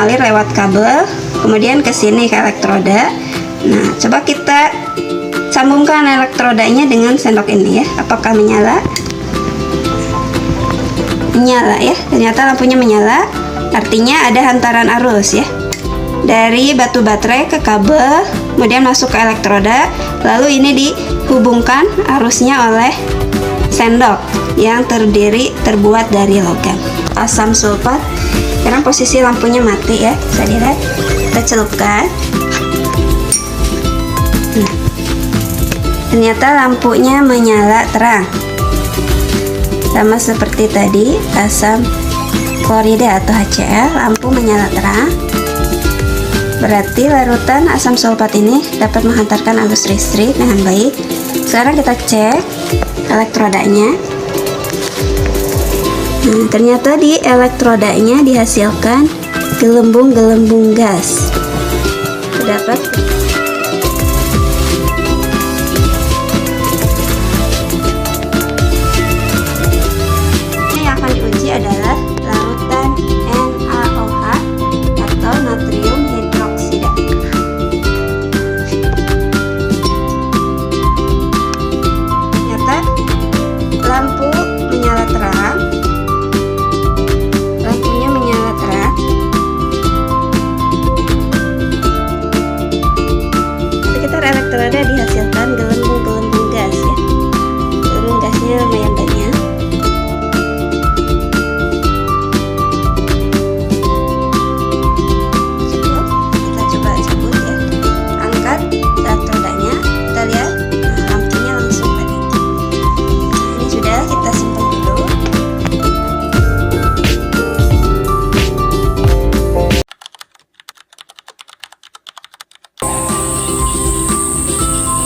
mengalir lewat kabel, kemudian ke sini ke elektroda. Nah, coba kita sambungkan elektrodanya dengan sendok ini ya. Apakah menyala? Menyala ya. Ternyata lampunya menyala. Artinya ada hantaran arus ya. Dari batu baterai ke kabel, kemudian masuk ke elektroda, lalu ini dihubungkan arusnya oleh sendok yang terbuat dari logam. Asam sulfat. Sekarang posisi lampunya mati ya, bisa dilihat. Kita celupkan. Nah, ternyata lampunya menyala terang, sama seperti tadi asam klorida atau HCl. Lampu menyala terang, berarti larutan asam sulfat ini dapat menghantarkan arus listrik dengan baik. Sekarang kita cek elektrodanya. Nah, ternyata di elektrodanya dihasilkan gelembung-gelembung gas. Terdapat yang akan diuji adalah larutan NaOH atau natrium hidroksida. Ternyata lampu menyala terang. Lampunya menyala terang. Sekitar elektroda dihasilkan gelembung-gelembung gas ya. Gelembung gasnya lumayan banyak. Kita coba cabut ya. Angkat elektrodanya. Kita lihat, nah, lampunya langsung padam. Ini sudah, kita simpan dulu.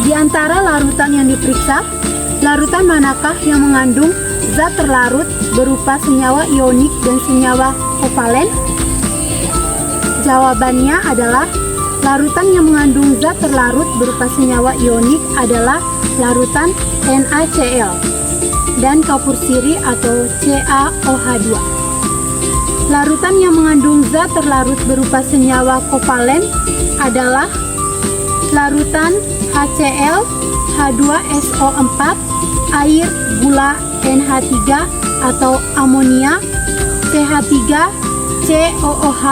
Di antara larutan yang diperiksa, larutan manakah yang mengandung zat terlarut berupa senyawa ionik dan senyawa kovalen? Jawabannya adalah larutan yang mengandung zat terlarut berupa senyawa ionik adalah larutan NaCl dan kapur siri atau CaOH2. Larutan yang mengandung zat terlarut berupa senyawa kovalen adalah larutan HCl, H2SO4, air, gula, NH3 atau amonia, CH3, COOH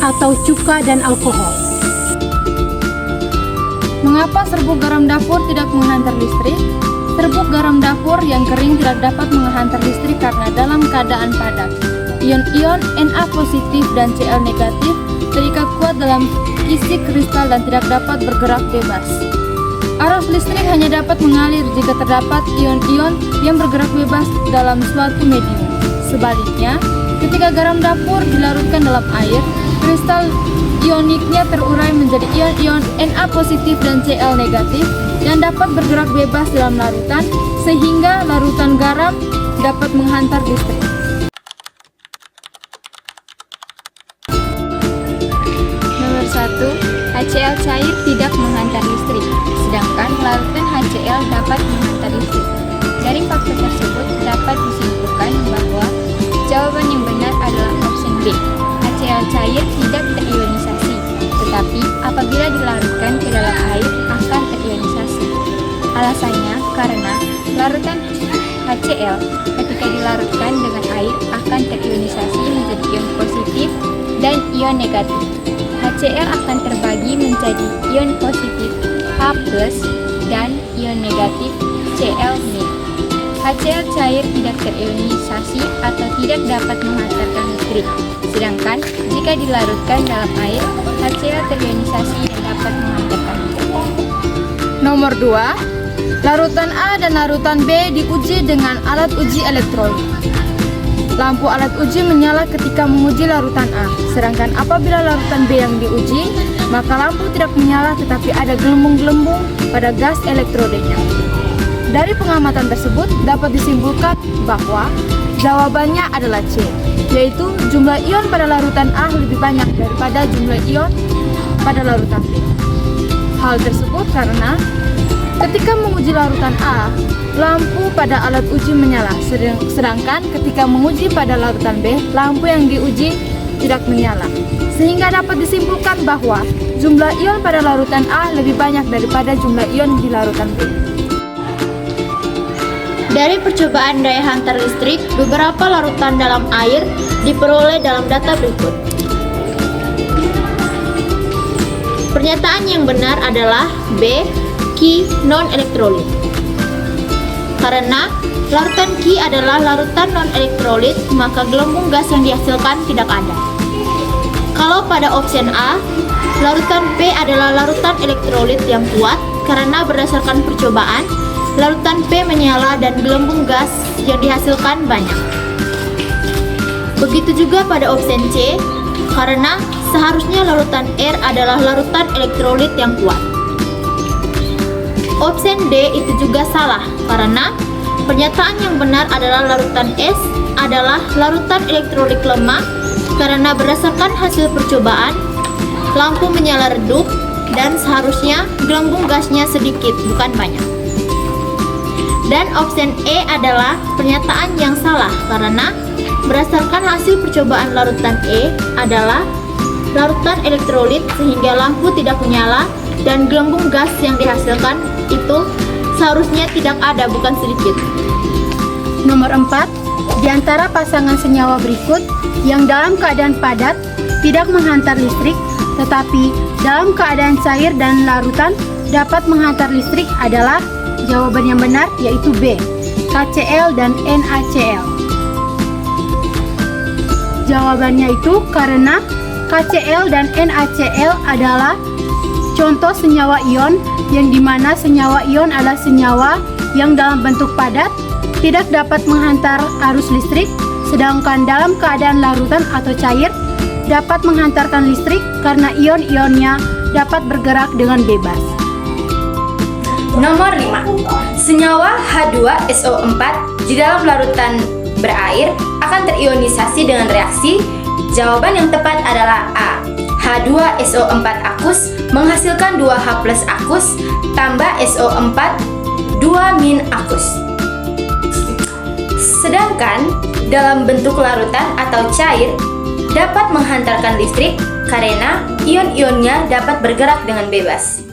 atau cuka dan alkohol. Mengapa serbuk garam dapur tidak menghantar listrik? Serbuk garam dapur yang kering tidak dapat menghantar listrik karena dalam keadaan padat. Ion-ion Na positif dan Cl negatif terikat kuat dalam isi kristal dan tidak dapat bergerak bebas. Arus listrik hanya dapat mengalir jika terdapat ion-ion yang bergerak bebas dalam suatu medium. Sebaliknya, ketika garam dapur dilarutkan dalam air, kristal ioniknya terurai menjadi ion-ion Na positif dan Cl negatif yang dapat bergerak bebas dalam larutan, sehingga larutan garam dapat menghantar listrik. Nomor 1. HCl cair tidak menghantar listrik, sedangkan larutan HCl dapat menghantar listrik. Dari faktor tersebut dapat disimpulkan bahwa jawaban yang benar adalah opsi B. HCl cair tidak terionisasi, tetapi apabila dilarutkan ke dalam air akan terionisasi. Alasannya karena larutan HCl ketika dilarutkan dengan air akan terionisasi menjadi ion positif dan ion negatif. HCl akan terbagi menjadi ion positif H+ dan ion negatif Cl-. HCl cair tidak terionisasi atau tidak dapat menghantarkan listrik, sedangkan jika dilarutkan dalam air, HCl terionisasi dan dapat menghantarkan listrik. Nomor 2. Larutan A dan larutan B diuji dengan alat uji elektrolit. Lampu alat uji menyala ketika menguji larutan A, sedangkan apabila larutan B yang diuji, maka lampu tidak menyala tetapi ada gelembung-gelembung pada gas elektrodenya. Dari pengamatan tersebut dapat disimpulkan bahwa jawabannya adalah C, yaitu jumlah ion pada larutan A lebih banyak daripada jumlah ion pada larutan B. Hal tersebut karena ketika menguji larutan A, lampu pada alat uji menyala, sedangkan ketika menguji pada larutan B, lampu yang diuji tidak menyala. Sehingga dapat disimpulkan bahwa jumlah ion pada larutan A lebih banyak daripada jumlah ion di larutan B. Dari percobaan daya hantar listrik, beberapa larutan dalam air diperoleh dalam data berikut. Pernyataan yang benar adalah B. Ki non-elektrolit. Karena larutan Ki adalah larutan non-elektrolit, maka gelembung gas yang dihasilkan tidak ada. Kalau pada option A, larutan P adalah larutan elektrolit yang kuat karena berdasarkan percobaan, larutan P menyala dan gelembung gas yang dihasilkan banyak. Begitu juga pada option C, karena seharusnya larutan R adalah larutan elektrolit yang kuat. Option D itu juga salah, karena pernyataan yang benar adalah larutan S adalah larutan elektrolit lemah karena berdasarkan hasil percobaan, lampu menyala redup dan seharusnya gelembung gasnya sedikit, bukan banyak. Dan option E adalah pernyataan yang salah karena berdasarkan hasil percobaan larutan E adalah larutan elektrolit sehingga lampu tidak menyala dan gelembung gas yang dihasilkan itu seharusnya tidak ada, bukan sedikit. Nomor 4, di antara pasangan senyawa berikut yang dalam keadaan padat tidak menghantar listrik tetapi dalam keadaan cair dan larutan dapat menghantar listrik adalah jawaban yang benar, yaitu B, KCl dan NaCl. Jawabannya itu karena KCl dan NaCl adalah contoh senyawa ion yang dimana senyawa ion adalah senyawa yang dalam bentuk padat tidak dapat menghantar arus listrik, sedangkan dalam keadaan larutan atau cair dapat menghantarkan listrik karena ion-ionnya dapat bergerak dengan bebas. Nomor 5. Senyawa H2SO4 di dalam larutan berair akan terionisasi dengan reaksi. Jawaban yang tepat adalah A. H2SO4 akus menghasilkan 2H+ akus tambah SO4 2- akus. Sedangkan dalam bentuk larutan atau cair dapat menghantarkan listrik karena ion-ionnya dapat bergerak dengan bebas.